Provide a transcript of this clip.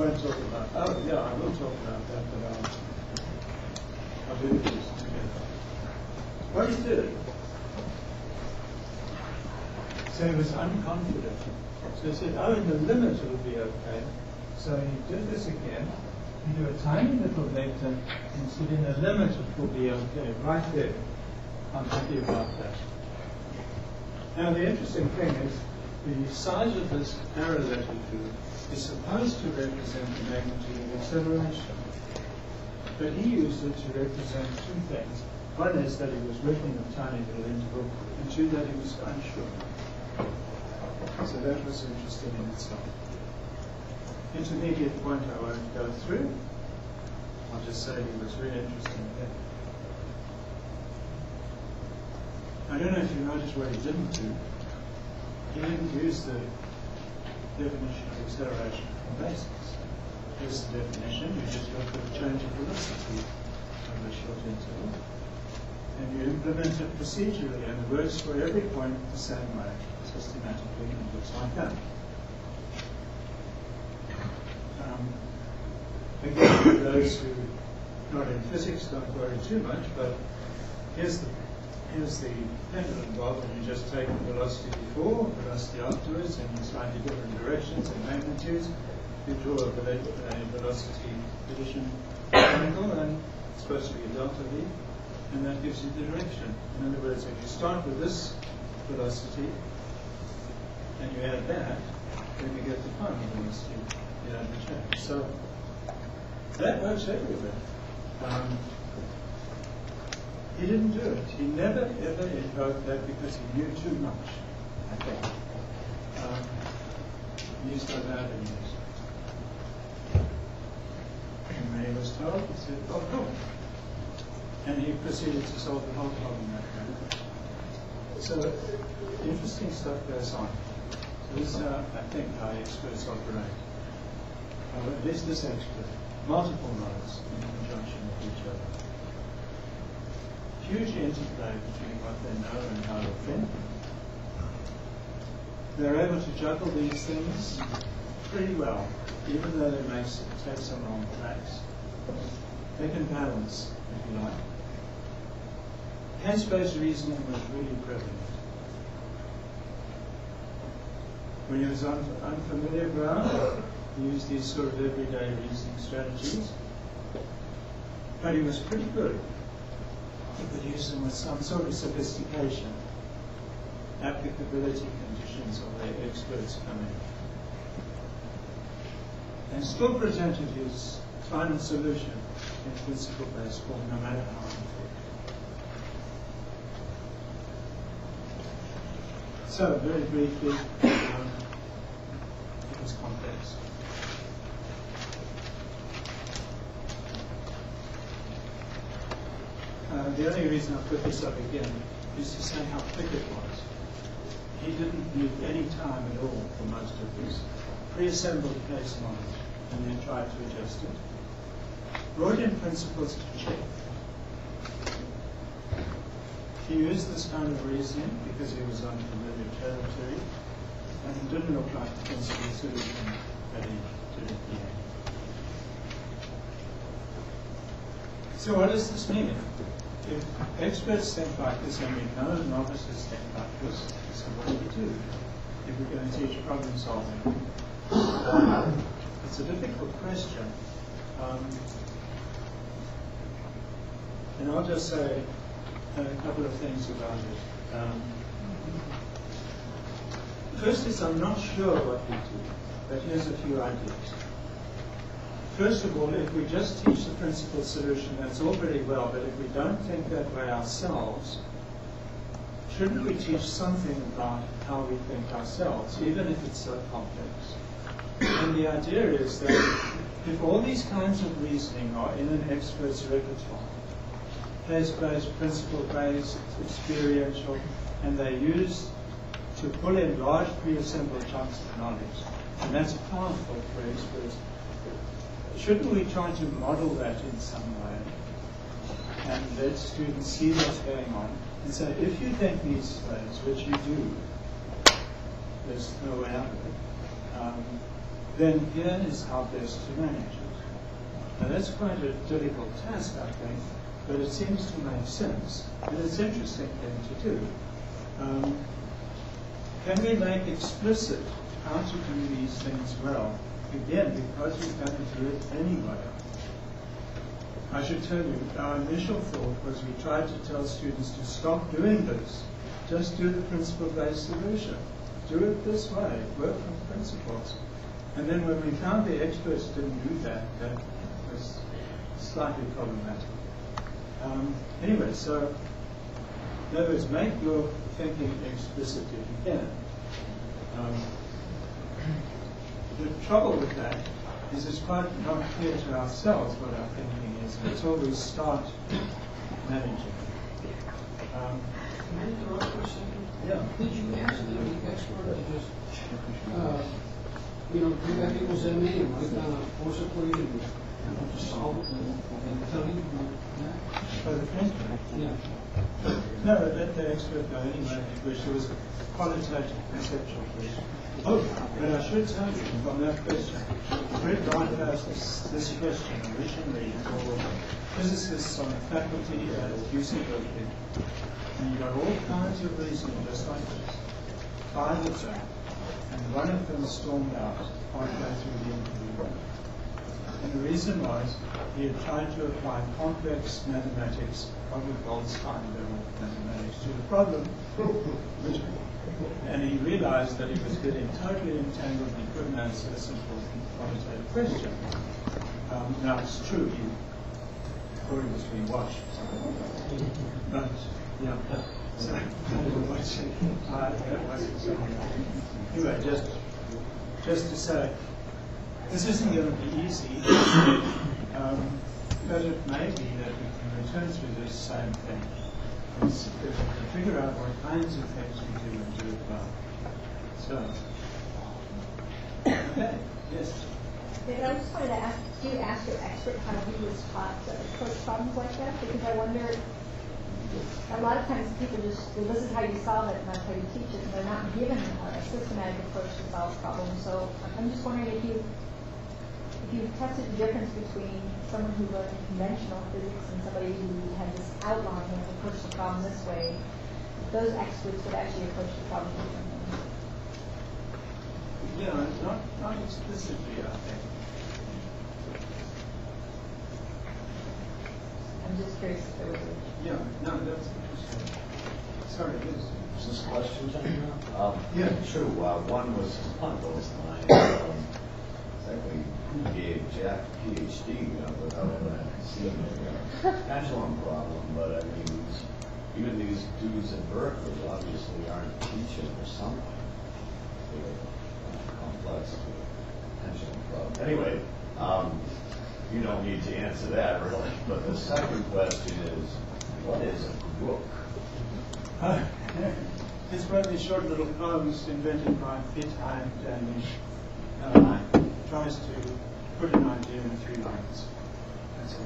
won't talk about. Oh, yeah, I will talk about that, but I'll do this together. What he did. So he was unconfident. So he said, oh, in the limit it'll be okay. So he did this again. You do a tiny little vector and said in the limit it will be okay. Right there. I'm happy about that. Now the interesting thing is the size of this arrow that we do is supposed to represent the magnitude of acceleration. But he used it to represent two things. One is that he was working a tiny little interval, and two, that he was unsure. So that was interesting in itself. Intermediate point I won't go through. I'll just say he was really interested in that. I don't know if you noticed what he didn't do. He didn't use the definition of acceleration from basics. Here's the definition. You just look at the change of velocity over a short interval. And you implement it procedurally, and it works for every point the same way, systematically, and it looks like that. Again, for those who are not in physics, don't worry too much, but here's the pendulum bob, and you just take the velocity before, velocity afterwards, and in slightly different directions and magnitudes. You draw a velocity addition triangle, and it's supposed to be a delta V, and that gives you the direction. In other words, if you start with this velocity, and you add that, then you get the final velocity. You add the change. So that works everywhere. He didn't do it. He never ever invoked that because he knew too much. I think. He used other avenues. And when he was told, he said, oh, cool. And he proceeded to solve the whole problem that way. So interesting stuff goes on. So this is, I think, how experts operate. At least this expert. Multiple nodes in conjunction with each other. Huge interplay between what they know and how they think. They're able to juggle these things pretty well, even though they may take some wrong tracks. They can balance, if you like. Hands-based reasoning was really prevalent. When he was on unfamiliar ground, he used these sort of everyday reasoning strategies. But he was pretty good. He could use them with some sort of sophistication. Applicability conditions of where experts come in. And still presented his final solution in principle-based form, no matter how imperfect. So, very briefly, it was complex. The only reason I put this up again is to say how quick it was. He didn't need any time at all for most of this. Pre-assembled case knowledge and then tried to adjust it. Brought in principles to check. He used this kind of reasoning because he was on familiar territory, and it didn't look like the principal solution that he did at the end. So what does this mean? If experts think like this, and we know novices think like this, so what do we do if we're going to teach problem solving? It's a difficult question. And I'll just say a couple of things about it. First is, I'm not sure what we do, but here's a few ideas. First of all, if we just teach the principal solution, that's all very well, but if we don't think that way ourselves, shouldn't we teach something about how we think ourselves, even if it's so complex? And the idea is that if all these kinds of reasoning are in an expert's repertoire, case-based, principle-based, experiential, and they're used to pull in large pre-assembled chunks of knowledge, and that's powerful for experts, shouldn't we try to model that in some way and let students see what's going on and say, if you think these ways, which you do, there's no way out of it, then here is how best to manage it. Now that's quite a difficult task, I think, but it seems to make sense, and it's an interesting thing to do. Can we make explicit how to do these things well? Again, because we're going to do it anyway. I should tell you, our initial thought was we tried to tell students to stop doing this. Just do the principle-based solution. Do it this way. Work from principles. And then when we found the experts didn't do that, that was slightly problematic. Anyway, so in other words, make your thinking explicit if you can. The trouble with that is it's quite not clear to ourselves what our thinking is until we start managing. Can I interrupt for a second? Yeah. Did you ask the expert to just, do that equals MA and write down a force equation and just solve it and tell you? For the principle? Yeah. No, let the expert go anyway, which was a qualitative conceptual question. Oh, but I should tell you from that question, Fred Wright asked this question originally for physicists on the faculty at UC Berkeley. And you got all kinds of reasoning just like this. 5 of them. And one of them stormed out halfway through the interview. And the reason was he had tried to apply complex mathematics, probably Goldstein level mathematics, to the problem, and he realized that he was getting totally entangled and he couldn't answer a simple quantitative question. Now it's true, he thought he was being watched. But, yeah, so that wasn't so. Anyway, just to say, this isn't going to be easy, but it may be that we can return through this same thing. If we can figure out what kinds of things we do and do it well. So, okay, yes. David, I just wanted to ask, do you ask your expert how he was taught to approach problems like that? Because I wonder, a lot of times people just, well, this is how you solve it and that's how you teach it, and they're not given a systematic approach to solve problems. So I'm just wondering if you tested the difference between someone who learned conventional physics and somebody who had this outline and approached the problem this way, those experts would actually approach the problem differently. Yeah, not explicitly, I think. I'm just curious if there was a... Yeah, no, that's interesting. Sorry, yes. Is this questions? Yeah. True. One was on those lines. Exactly. Who gave Jack a PhD without ever seeing a pendulum problem? But I mean, even these dudes at Berkeley obviously aren't teaching or something. They're complex pendulum problem. Anyway, you don't need to answer that really. But the second question is, what is a book? It's one of these short little poems invented by Fithheim, and tries to put an idea in 3 lines. That's it.